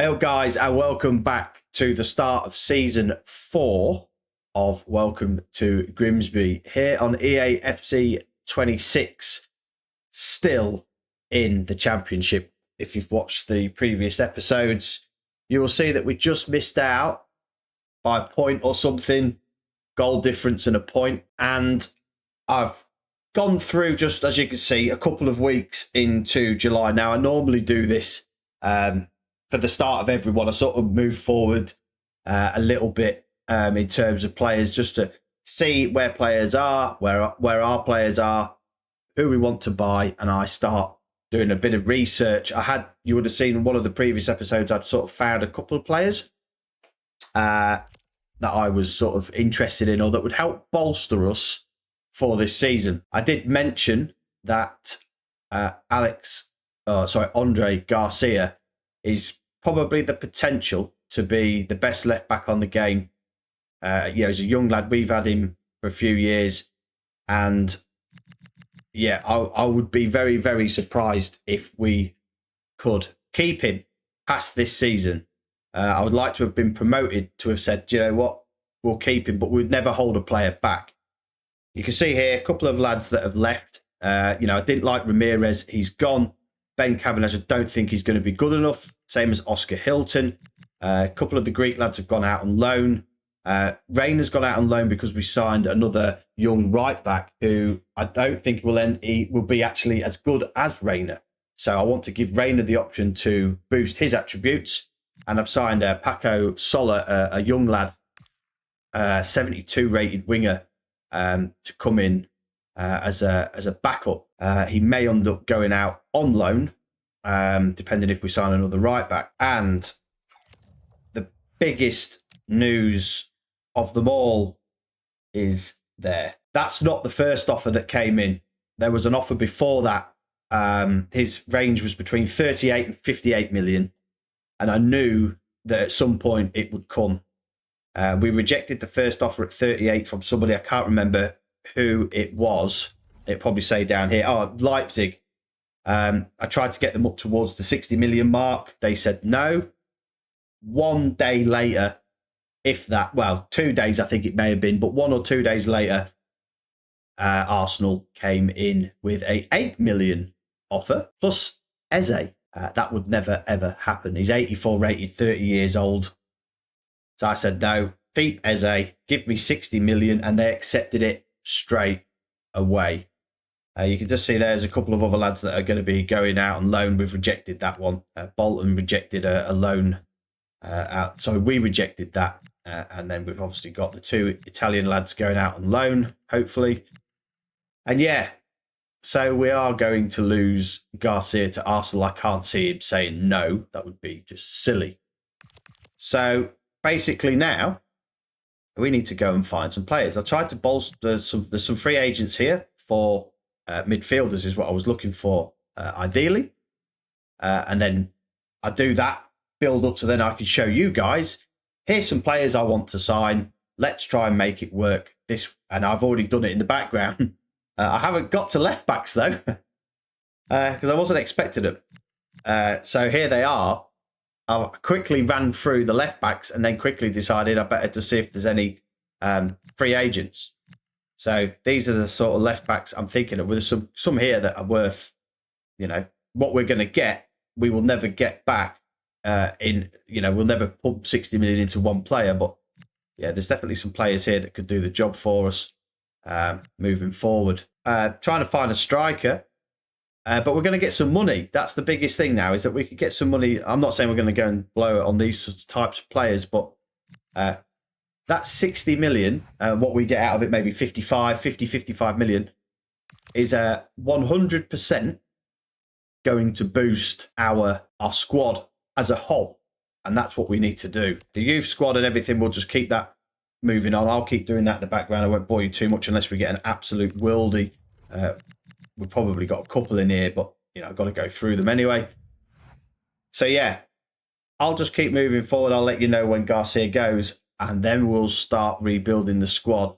Hello guys, and welcome back to the start of season 4 of Welcome to Grimsby here on EA FC 26, still in the championship. If you've watched the previous episodes, you will see that we just missed out by a point or something, goal difference and a point. And I've gone through, just as you can see, a couple of weeks into July. Now, I normally do this for the start of everyone. I sort of move forward a little bit in terms of players, just to see where players are, where our players are, who we want to buy, and I start doing a bit of research. You would have seen in one of the previous episodes, I'd sort of found a couple of players that I was sort of interested in, or that would help bolster us for this season. I did mention that Andre Garcia is probably the potential to be the best left back on the game. He's a young lad. We've had him for a few years, and I would be very, very surprised if we could keep him past this season. I would like to have been promoted to have said, you know what, we'll keep him, but we'd never hold a player back. You can see here a couple of lads that have left. I didn't like Ramirez. He's gone. Ben Cavendish, I don't think he's going to be good enough. Same as Oscar Hilton. A couple of the Greek lads have gone out on loan. Rayner's gone out on loan because we signed another young right back who I don't think will be actually as good as Rayner. So I want to give Rayner the option to boost his attributes. And I've signed Paco Sola, a young lad, 72 rated winger, to come in as a backup. He may end up going out on loan, depending if we sign another right back. And the biggest news of them all is there. That's not the first offer that came in. There was an offer before that. His range was between 38 and 58 million. And I knew that at some point it would come. We rejected the first offer at 38 from somebody. I can't remember who it was. It'll probably say down here. Oh, Leipzig. I tried to get them up towards the 60 million mark. They said no. 1 day later, if that, 2 days I think it may have been, but 1 or 2 days later, Arsenal came in with a 8 million offer plus Eze. That would never, ever happen. He's 84 rated, 30 years old. So I said, no, keep Eze, give me 60 million, and they accepted it straight away. You can just see there's a couple of other lads that are going to be going out on loan. We've rejected that one. Bolton rejected a loan out. So we rejected that. And then we've obviously got the 2 Italian lads going out on loan, hopefully. And so we are going to lose Garcia to Arsenal. I can't see him saying no. That would be just silly. So basically now, we need to go and find some players. I tried to bolster there's some free agents here for midfielders is what I was looking for, ideally. And then I do that, build up, so then I can show you guys, here's some players I want to sign. Let's try and make it work. And I've already done it in the background. I haven't got to left backs though, because I wasn't expecting them. So here they are. I quickly ran through the left backs and then quickly decided I better to see if there's any free agents. So these are the sort of left backs I'm thinking of. There's some here that are worth, what we're going to get, we will never get back we'll never pump 60 million into one player. But yeah, there's definitely some players here that could do the job for us moving forward. Trying to find a striker. But we're going to get some money. That's the biggest thing now, is that we could get some money. I'm not saying we're going to go and blow it on these types of players, but that 60 million, what we get out of it, maybe 55 million, is 100% going to boost our squad as a whole. And that's what we need to do. The youth squad and everything, we'll just keep that moving on. I'll keep doing that in the background. I won't bore you too much unless we get an absolute worldie. We've probably got a couple in here, but I've got to go through them anyway. So yeah, I'll just keep moving forward. I'll let you know when Garcia goes, and then we'll start rebuilding the squad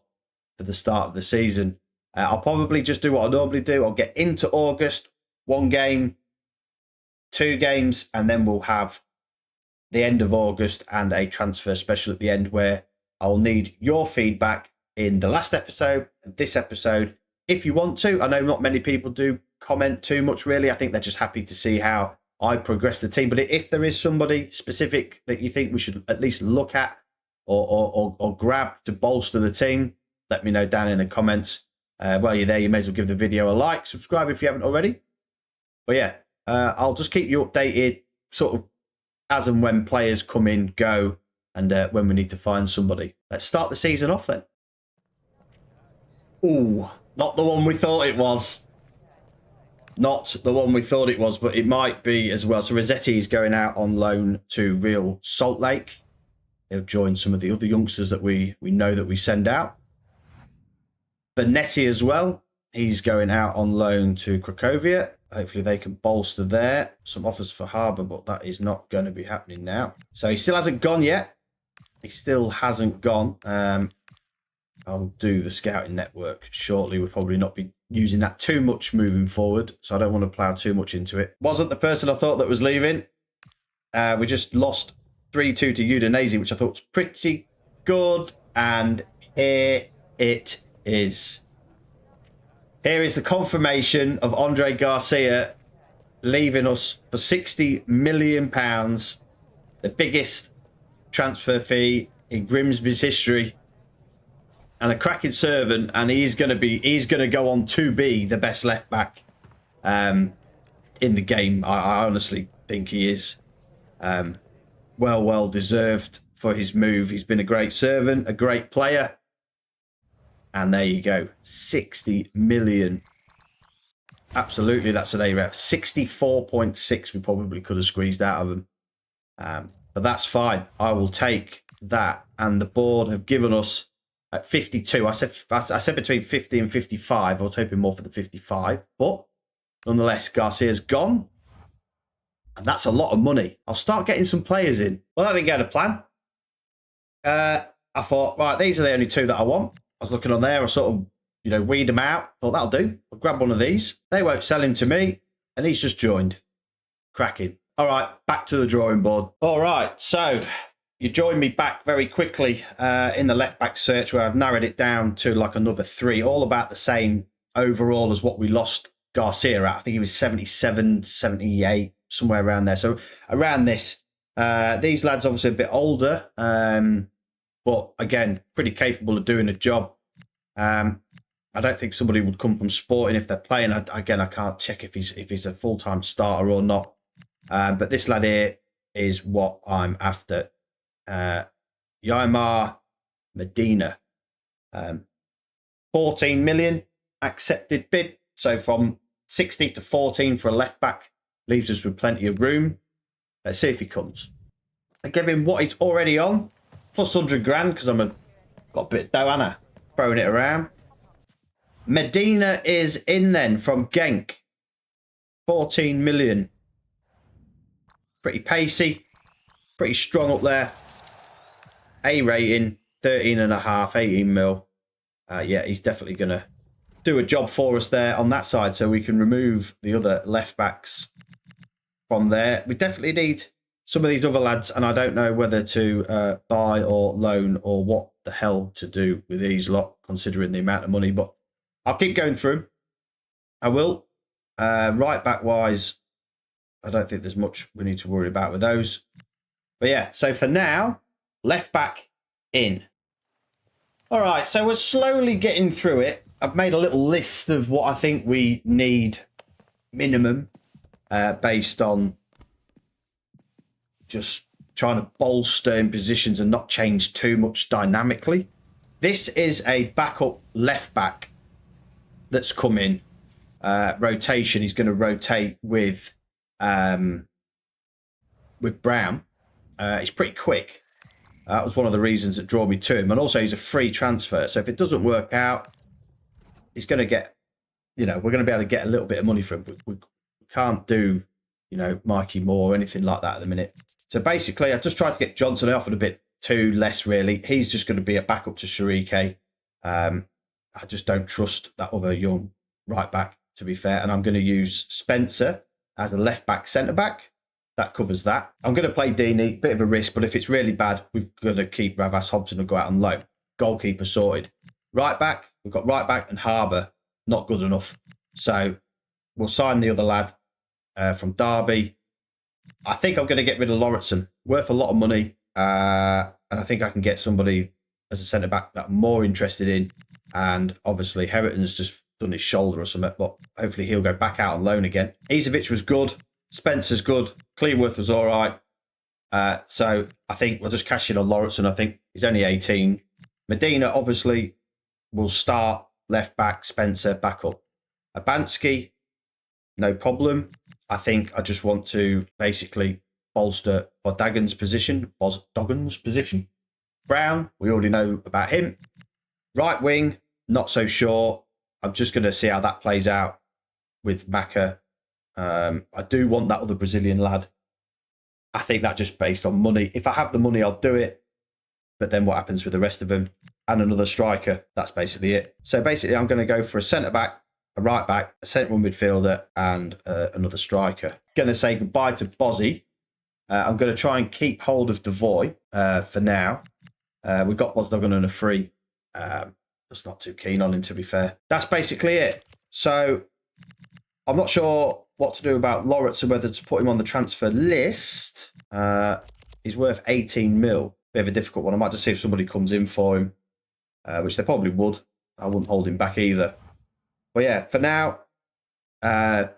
for the start of the season. I'll probably just do what I normally do. I'll get into August, 1 game, 2 games, and then we'll have the end of August and a transfer special at the end where I'll need your feedback in the last episode, this episode, if you want to. I know not many people do comment too much, really. I think they're just happy to see how I progress the team. But if there is somebody specific that you think we should at least look at or grab to bolster the team, let me know down in the comments. While you're there, you may as well give the video a like, subscribe if you haven't already. But yeah, I'll just keep you updated sort of as and when players come in, go, and when we need to find somebody. Let's start the season off then. Ooh, not the one we thought it was. Not the one we thought it was, but it might be as well. So Rossetti is going out on loan to Real Salt Lake. He'll join some of the other youngsters that we know that we send out. Benetti as well. He's going out on loan to Cracovia. Hopefully they can bolster there. Some offers for Harbour, but that is not going to be happening now. So he still hasn't gone yet. He still hasn't gone. I'll do the scouting network shortly. We'll probably not be using that too much moving forward, so I don't want to plough too much into it. Wasn't the person I thought that was leaving. We just lost 3-2 to Udinese, which I thought was pretty good. And here it is. Here is the confirmation of Andre Garcia leaving us for £60 million. The biggest transfer fee in Grimsby's history. And a cracking servant, and he's going to go on to be the best left back in the game. I honestly think he is well deserved for his move. He's been a great servant, a great player. And there you go, 60 million. Absolutely, that's an A-rep. 64.6 we probably could have squeezed out of him. But that's fine. I will take that. And the board have given us at 52. I said between 50 and 55. I was hoping more for the 55. But nonetheless, Garcia's gone. And that's a lot of money. I'll start getting some players in. Well, that didn't go to plan. I thought, right, these are the only two that I want. I was looking on there. I sort of, weed them out. Thought, that'll do. I'll grab one of these. They won't sell him to me. And he's just joined. Cracking. All right, back to the drawing board. All right, so you joined me back very quickly in the left-back search where I've narrowed it down to like another 3, all about the same overall as what we lost Garcia at. I think he was 77, 78, somewhere around there. So around this, these lads obviously a bit older, but again, pretty capable of doing a job. I don't think somebody would come from Sporting if they're playing. Again, I can't check if he's a full-time starter or not. But this lad here is what I'm after. Yaimar Medina. 14 million accepted bid. So from 60 to 14 for a left back leaves us with plenty of room. Let's see if he comes. I give him what he's already on, plus 100 grand because got a bit of dough, Anna, throwing it around. Medina is in then from Genk. 14 million. Pretty pacey, pretty strong up there. A rating, 13.5, 18 mil. Yeah, he's definitely going to do a job for us there on that side so we can remove the other left backs from there. We definitely need some of these other lads, and I don't know whether to buy or loan or what the hell to do with these lot, considering the amount of money, but I'll keep going through. I will. Right back wise, I don't think there's much we need to worry about with those. But yeah, so for now, left back in. All right, so we're slowly getting through it. I've made a little list of what I think we need minimum based on just trying to bolster in positions and not change too much dynamically. This is a backup left back that's come in. Rotation, he's going to rotate with Brown. He's pretty quick. That was one of the reasons that drew me to him. And also he's a free transfer. So if it doesn't work out, he's going to get, we're going to be able to get a little bit of money for him. We can't do, Mikey Moore or anything like that at the minute. So basically, I just tried to get Johnson. I offered a bit too less, really. He's just going to be a backup to Sharike. I just don't trust that other young right back, to be fair. And I'm going to use Spencer as a left back, centre back. That covers that. I'm going to play Deeney, bit of a risk, but if it's really bad, we're going to keep Ravas Hobson and go out on loan. Goalkeeper sorted. Right back, we've got right back and Harbour, not good enough. So we'll sign the other lad from Derby. I think I'm going to get rid of Lauritsen. Worth a lot of money. And I think I can get somebody as a centre-back that I'm more interested in. And obviously, Herriton's just done his shoulder or something, but hopefully he'll go back out on loan again. Izovic was good. Spencer's good. Clearworth was all right. So I think we'll just cash in on Lauritsen. I think he's only 18. Medina, obviously, will start left back, Spencer back up. Abansky, no problem. I think I just want to basically bolster Bodoggan's position. Brown, we already know about him. Right wing, not so sure. I'm just going to see how that plays out with Maka. I do want that other Brazilian lad. I think that just based on money. If I have the money, I'll do it. But then what happens with the rest of them? And another striker. That's basically it. So basically, I'm going to go for a centre-back, a right-back, a central midfielder, and another striker. Going to say goodbye to Bozzy. I'm going to try and keep hold of Devoy for now. We've got Bodoggan on a free. Just not too keen on him, to be fair. That's basically it. So I'm not sure what to do about Lauritsen, whether to put him on the transfer list. He's worth 18 mil. Bit of a difficult one. I might just see if somebody comes in for him, which they probably would. I wouldn't hold him back either. But yeah, for now, we're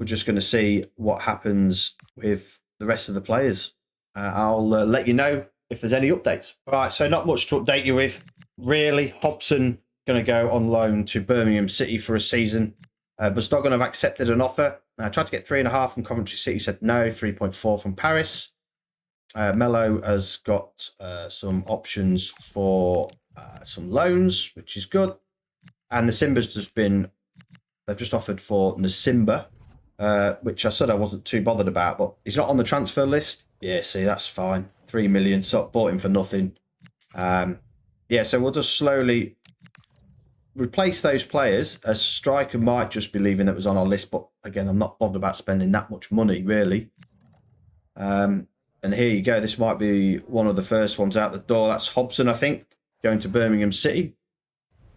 just going to see what happens with the rest of the players. I'll let you know if there's any updates. All right, so not much to update you with. Really, Hobson going to go on loan to Birmingham City for a season. Bustoggan have accepted an offer. I tried to get 3.5 from Coventry City, said no. 3.4 from Paris. Mello has got some options for some loans, which is good. And Nasimba's they've just offered for Nasimba, which I said I wasn't too bothered about, but he's not on the transfer list. Yeah, see, that's fine. 3 million, so bought him for nothing. Yeah, so we'll just slowly replace those players. A striker might just be leaving that was on our list, but again, I'm not bothered about spending that much money, really. And here you go. This might be one of the first ones out the door. That's Hobson, I think, going to Birmingham City.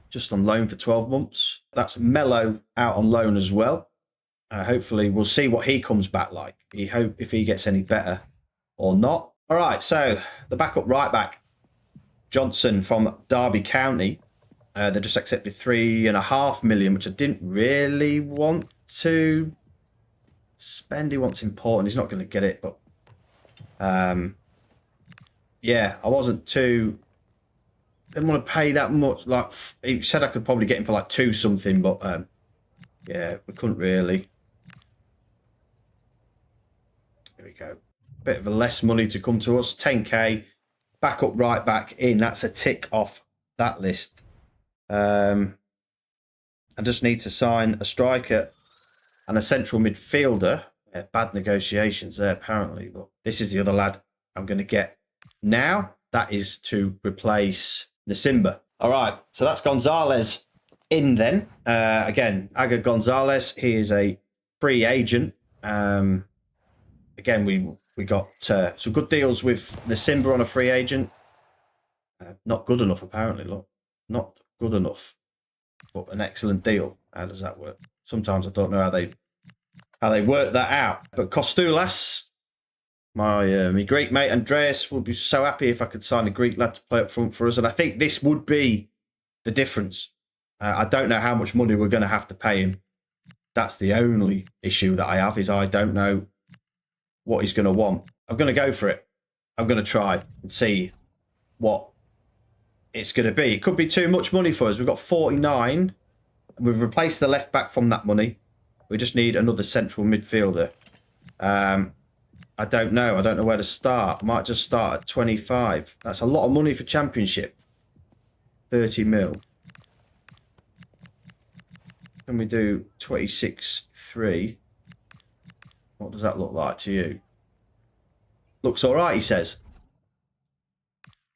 Just on loan for 12 months. That's Mello out on loan as well. Hopefully, we'll see what he comes back like. If he gets any better or not. All right, so the backup right back, Johnson from Derby County. They just accepted 3.5 million, which I didn't really want to spend. He wants important. He's not going to get it, but yeah, I wasn't too. Didn't want to pay that much. Like he said, I could probably get him for like 2 something, but yeah, we couldn't really. Here we go. Bit of a less money to come to us. 10k. Backup right back in. That's a tick off that list. I just need to sign a striker and a central midfielder. Yeah, bad negotiations there, apparently. But this is the other lad I'm going to get now. That is to replace Nasimba. All right, so that's Gonzalez in then. Again, Aga Gonzalez, he is a free agent. Again, we got some good deals with Nasimba on a free agent. Not good enough, apparently. Look, not good enough, but an excellent deal. How does that work? Sometimes I don't know how they work that out. But Kostoulas, my Greek mate Andreas would be so happy if I could sign a Greek lad to play up front for us. And I think this would be the difference. I don't know how much money we're going to have to pay him. That's the only issue that I have, is I don't know what he's going to want. I'm going to go for it. I'm going to try and see what it's going to be. It could be too much money for us. We've got 49. And we've replaced the left back from that money. We just need another central midfielder. I don't know. I don't know where to start. I might just start at 25. That's a lot of money for Championship. 30 mil. Can we do 26.3? What does that look like to you? Looks all right, he says.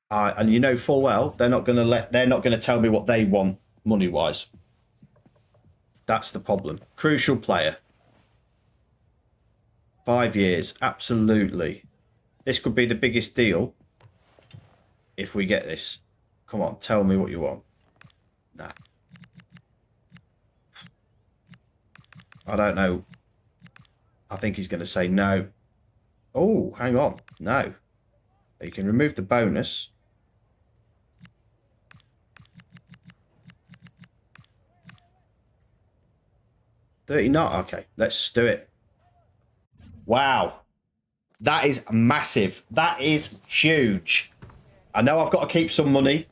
And you know full well they're not going to tell me what they want money-wise. That's the problem. Crucial player. 5 years, absolutely. This could be the biggest deal if we get this. Come on, tell me what you want. Nah. I don't know. I think he's going to say no. Oh, hang on. No. You can remove the bonus. $30 not? Okay, let's do it. Wow. That is massive. That is huge. I know I've got to keep some money,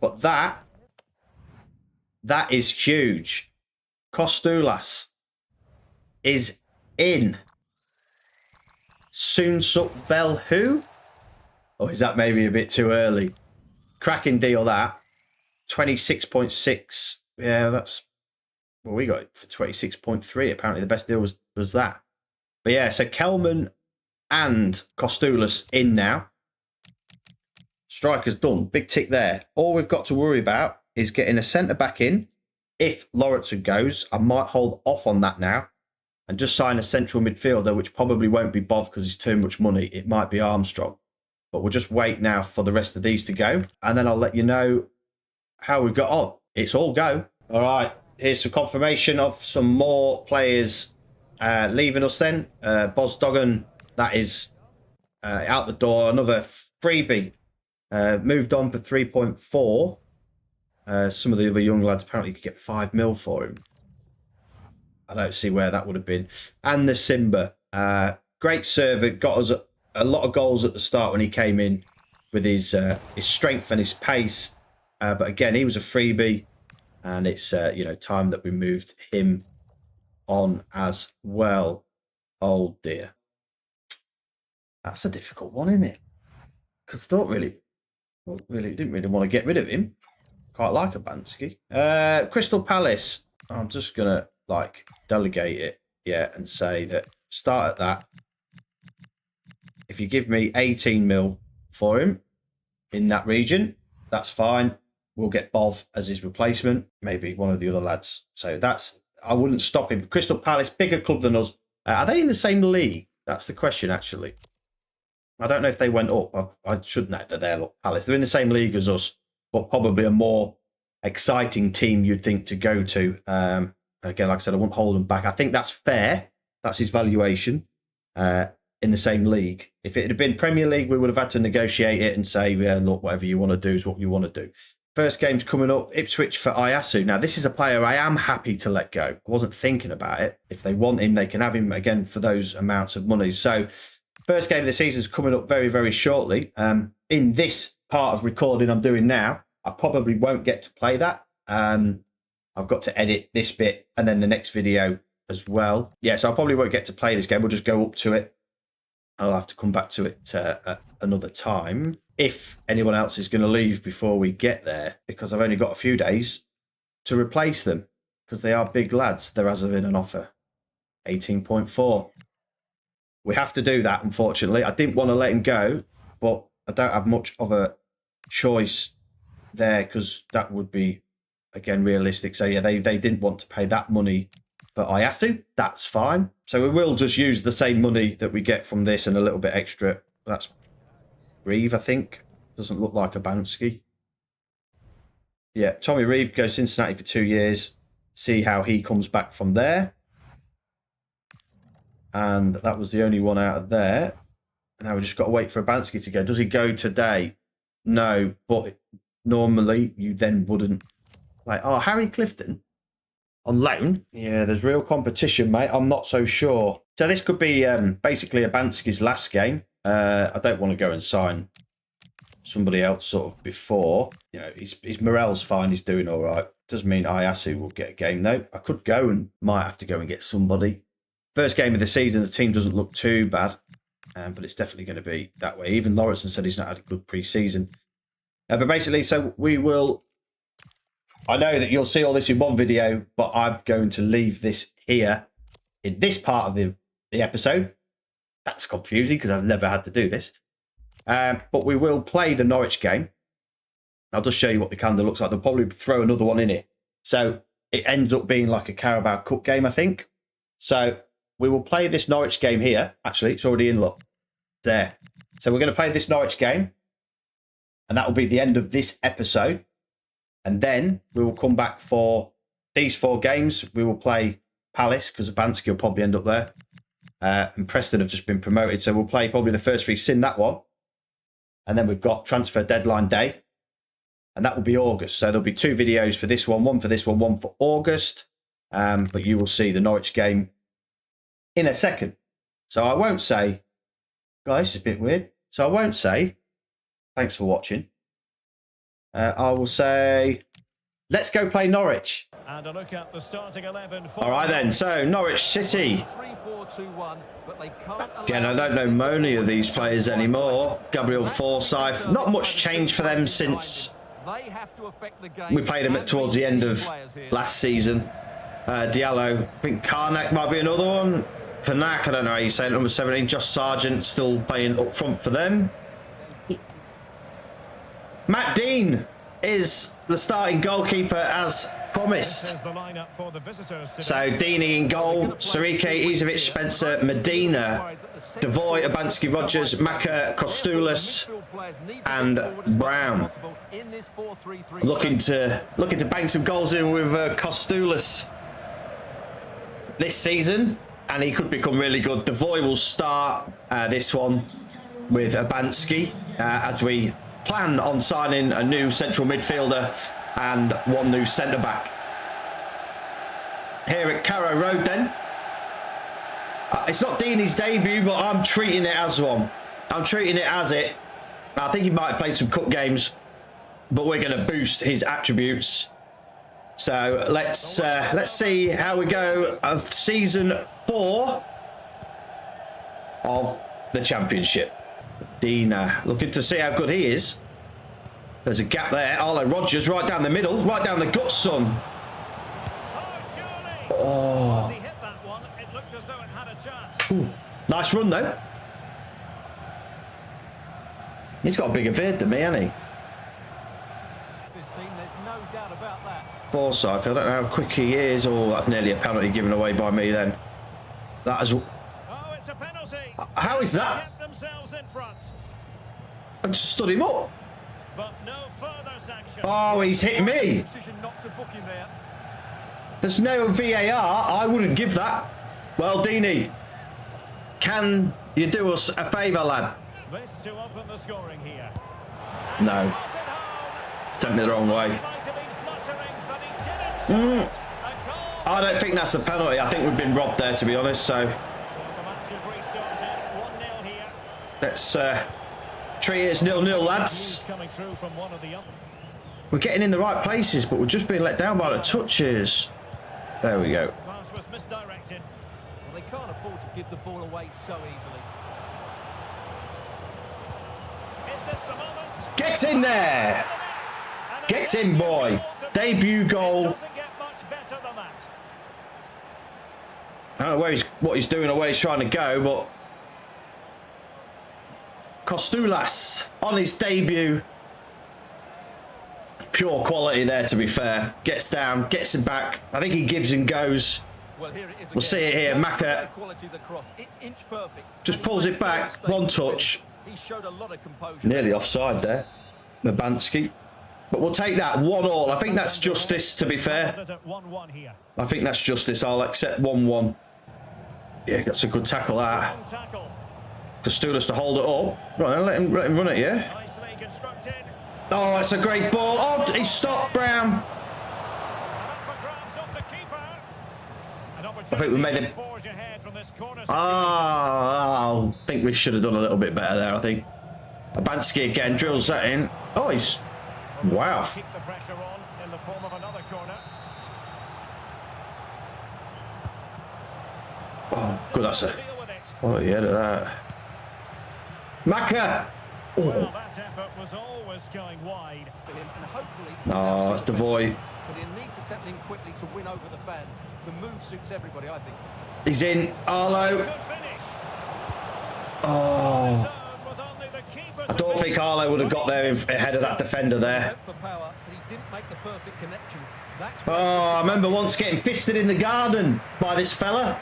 but that is huge. Kostoulas is in. Soonsup Bell who? Or is that maybe a bit too early? Cracking deal that. 26.6. Yeah, that's... Well, we got it for 26.3. Apparently the best deal was that. But yeah, so Kelman and Kostoulas in now. Striker's done. Big tick there. All we've got to worry about is getting a centre-back in. If Lauritsen goes, I might hold off on that now and just sign a central midfielder, which probably won't be Bov because he's too much money. It might be Armstrong. But we'll just wait now for the rest of these to go. And then I'll let you know how we've got on. It's all go. All right. Here's some confirmation of some more players leaving us then. Bosdogan, that is out the door. Another freebie. Moved on for 3.4. Some of the other young lads apparently could get 5 mil for him. I don't see where that would have been. And the Simba. Great server. Got us a lot of goals at the start when he came in with his strength and his pace. But again, he was a freebie. And it's, time that we moved him on as well. Oh, dear. That's a difficult one, isn't it? Because I didn't really want to get rid of him. Quite like Abansky. Crystal Palace. I'm just going to, delegate it, and say that start at that. If you give me 18 mil for him in that region, that's fine. We'll get Bov as his replacement. Maybe one of the other lads. So I wouldn't stop him. Crystal Palace, bigger club than us. Are they in the same league? That's the question, actually. I don't know if they went up. I should know that they're Palace. They're in the same league as us, but probably a more exciting team you'd think to go to. Again, like I said, I won't hold them back. I think that's fair. That's his valuation in the same league. If it had been Premier League, we would have had to negotiate it and say, look, whatever you want to do is what you want to do. First game's coming up, Ipswich for Iasu. Now, this is a player I am happy to let go. I wasn't thinking about it. If they want him, they can have him again for those amounts of money. So, first game of the season is coming up very, very shortly. In this part of recording I'm doing now, I probably won't get to play that. I've got to edit this bit and then the next video as well. Yeah, so I probably won't get to play this game. We'll just go up to it. I'll have to come back to it at another time. If anyone else is going to leave before we get there, because I've only got a few days to replace them, because they are big lads. There has been an offer. 18.4. We have to do that, unfortunately. I didn't want to let him go, but I don't have much of a choice there, because that would be, again, realistic. So, yeah, they didn't want to pay that money, but I have to. That's fine. So we will just use the same money that we get from this and a little bit extra. That's Reeve, I think. Doesn't look like a Bansky. Yeah, Tommy Reeve goes Cincinnati for 2 years. See how he comes back from there. And that was the only one out of there. Now we just got to wait for Abansky to go. Does he go today? No, but normally you then wouldn't. Harry Clifton on loan? Yeah, there's real competition, mate. I'm not so sure. So this could be basically Abansky's last game. I don't want to go and sign somebody else sort of before. His morale's fine. He's doing all right. Doesn't mean Iasu will get a game, though. I could go and might have to go and get somebody. First game of the season, the team doesn't look too bad, but it's definitely going to be that way. Even Lauritsen said he's not had a good pre-season. But basically, so we will... I know that you'll see all this in one video, but I'm going to leave this here in this part of the episode. That's confusing because I've never had to do this. But we will play the Norwich game. I'll just show you what the calendar looks like. They'll probably throw another one in it. So it ended up being like a Carabao Cup game, I think. So we will play this Norwich game here. Actually, it's already in, look. There. So we're going to play this Norwich game. And that will be the end of this episode. And then we will come back for these 4 games. We will play Palace, because Abansky will probably end up there. And Preston have just been promoted. So we'll play probably the first 3 sin that one. And then we've got transfer deadline day. And that will be August. So there'll be 2 videos for this one for this one for August. But you will see the Norwich game in a second. So I won't say, guys, it's a bit weird. So I won't say, thanks for watching. I will say, let's go play Norwich. And a look at the starting 11. All right then, so Norwich City. Again, I don't know many of these players anymore. Gabriel Forsyth, not much change for them since we played him towards the end of last season. Diallo, I think Karnak might be another one. Karnak, I don't know how you say it, number 17. Josh Sargent still playing up front for them. Matt Dean is the starting goalkeeper as promised. So Deeney in goal, Sarike, Izovic, Spencer, Medina, Devoy, Abansky, Rogers, Maka, Kostoulas, and Brown. Looking to bang some goals in with Kostoulas this season, and he could become really good. Devoy will start this one with Abansky as we plan on signing a new central midfielder and 1 new centre-back. Here at Carrow Road then. It's not Deeney's debut, but I'm treating it as one. I'm treating it as it. I think he might have played some cup games, but we're going to boost his attributes. So let's see how we go of season 4 of the Championship. Dina, looking to see how good he is. There's a gap there. Arlo Rogers right down the middle, right down the gut, son. Oh. Ooh, nice run though. He's got a bigger beard than me, hasn't he? Forsyth, I don't know how quick he is, or nearly a penalty given away by me then. That is... it's a penalty. How is that? I just stood him up. But no further sanction. Oh, he's hit me. There's no VAR. I wouldn't give that. Well, Deeney, can you do us a favour, lad? This to open the scoring here. No. Sent me the wrong way. I don't think that's a penalty. I think we've been robbed there, to be honest. So let's treat it as 0-0, lads. We're getting in the right places, but we're just being let down by the touches. There we go. Pass was misdirected. Well, they can't afford to give the ball away so easily. Is this the moment? Get in there. Get in, boy. Debut goal. I don't know what he's doing or where he's trying to go, but Kostoulas on his debut. Pure quality there, to be fair. Gets down, gets him back. I think he gives and goes. We'll see it here. Maka just pulls it back. One touch. Nearly offside there. Abansky. But we'll take that 1-1. I think that's justice, to be fair. I think that's justice. I'll accept 1-1. Yeah, that's a good tackle, that. Kostoulas to hold it up. Right, then let him run it, yeah? Oh, it's a great ball. Oh, he stopped, Brown. I think we made him. Oh, I think we should have done a little bit better there, I think. Abansky again drills that in. Oh, he's... Wow. Oh, good, that's a... Oh, yeah, look at that. Maka! Oh. Well, that effort was always going wide. Oh, it's Devoy. But he'll need to settle in quickly to win over the fans. The move suits everybody, I think. He's in. Arlo. Oh. I don't think Arlo would have got there ahead of that defender there. Oh, I remember once getting fisted in the garden by this fella.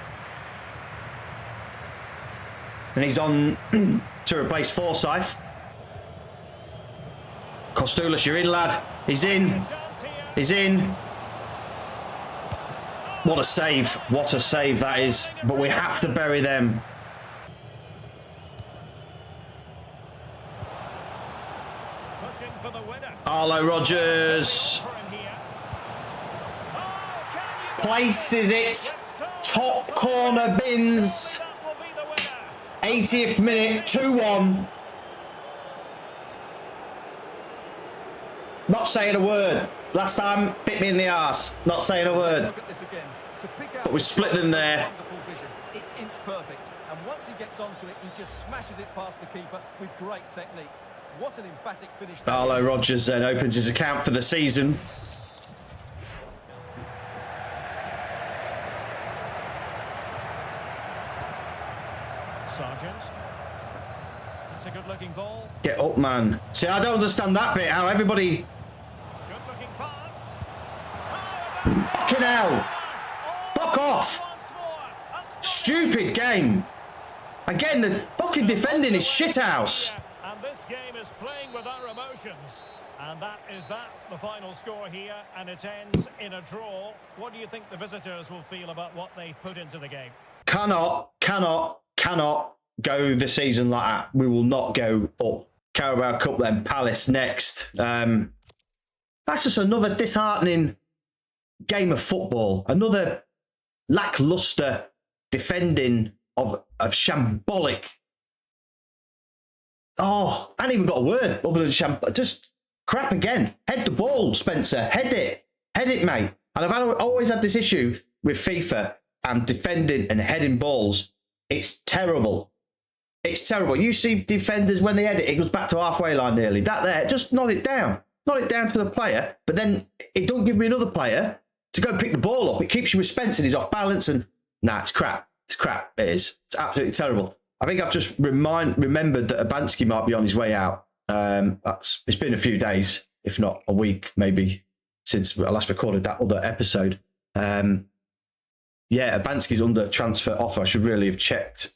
And he's on to replace Forsyth. Kostoulas, you're in, lad. He's in. He's in. What a save. What a save that is. But we have to bury them. Arlo Rogers. Places it. Top corner bins. 80th minute, 2-1. Not saying a word. Last time, bit me in the arse. Not saying a word. But we split them there. It's inch perfect. And once he gets onto it, he just smashes it past the keeper with great technique. What an emphatic finish. Arlo Rogers then opens his account for the season. Sargent. That's a good-looking ball. Get up, man. See, I don't understand that bit. How everybody... Good-looking pass. Fucking hell. Fuck off. Once more. Stupid game. Again, the fucking defending is shithouse. And this game is playing with our emotions. And that is that, the final score here, and it ends in a draw. What do you think the visitors will feel about what they put into the game? Cannot go the season like that. We will not go up. Carabao Cup then, Palace next. That's just another disheartening game of football. Another lackluster defending of shambolic. Oh, I ain't even got a word other than just crap again. Head the ball, Spencer. Head it, mate. And I've always had this issue with FIFA and defending and heading balls. It's terrible. It's terrible. You see defenders when they head it, it goes back to halfway line nearly. That there, just nod it down. Nod it down to the player, but then it don't give me another player to go pick the ball up. It keeps you with Spencer and he's off balance and nah, it's crap. It's crap. It is. It's absolutely terrible. I think I've just remembered that Abansky might be on his way out. It's been a few days, if not a week, maybe, since I last recorded that other episode. Yeah, Abansky's under transfer offer. I should really have checked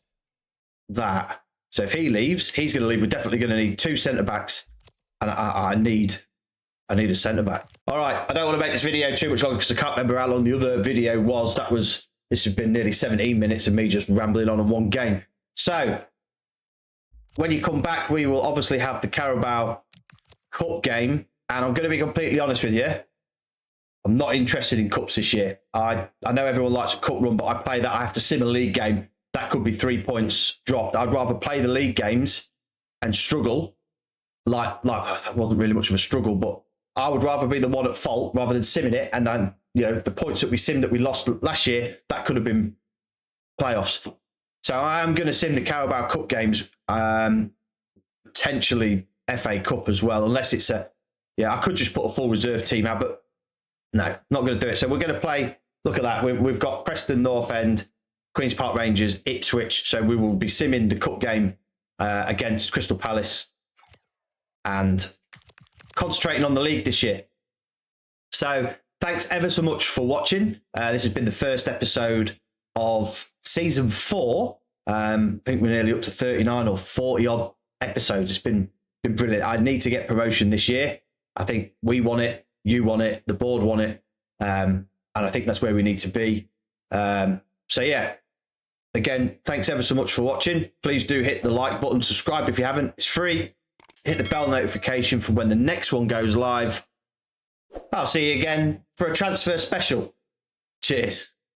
that. So if he leaves, he's going to leave. We're definitely going to need two centre-backs, and I need a centre-back. All right, I don't want to make this video too much longer because I can't remember how long the other video was. This has been nearly 17 minutes of me just rambling on one game. So when you come back, we will obviously have the Carabao Cup game, and I'm going to be completely honest with you. I'm not interested in cups this year. I know everyone likes a cup run, but I play that. I have to sim a league game. That could be 3 points dropped. I'd rather play the league games and struggle. Like that wasn't really much of a struggle, but I would rather be the one at fault rather than simming it. And then, you know, the points that we simmed that we lost last year, that could have been playoffs. So I am going to sim the Carabao Cup games, potentially FA Cup as well, unless it's I could just put a full reserve team out, but no, not going to do it. So we're going to play, look at that. We've got Preston North End, Queen's Park Rangers, Ipswich. So we will be simming the cup game against Crystal Palace and concentrating on the league this year. So thanks ever so much for watching. This has been the first episode of season 4. I think we're nearly up to 39 or 40 odd episodes. It's been brilliant. I need to get promotion this year. I think we want it. You want it, the board want it, and I think that's where we need to be. So yeah, again, thanks ever so much for watching. Please do hit the like button, subscribe if you haven't. It's free. Hit the bell notification for when the next one goes live. I'll see you again for a transfer special. Cheers.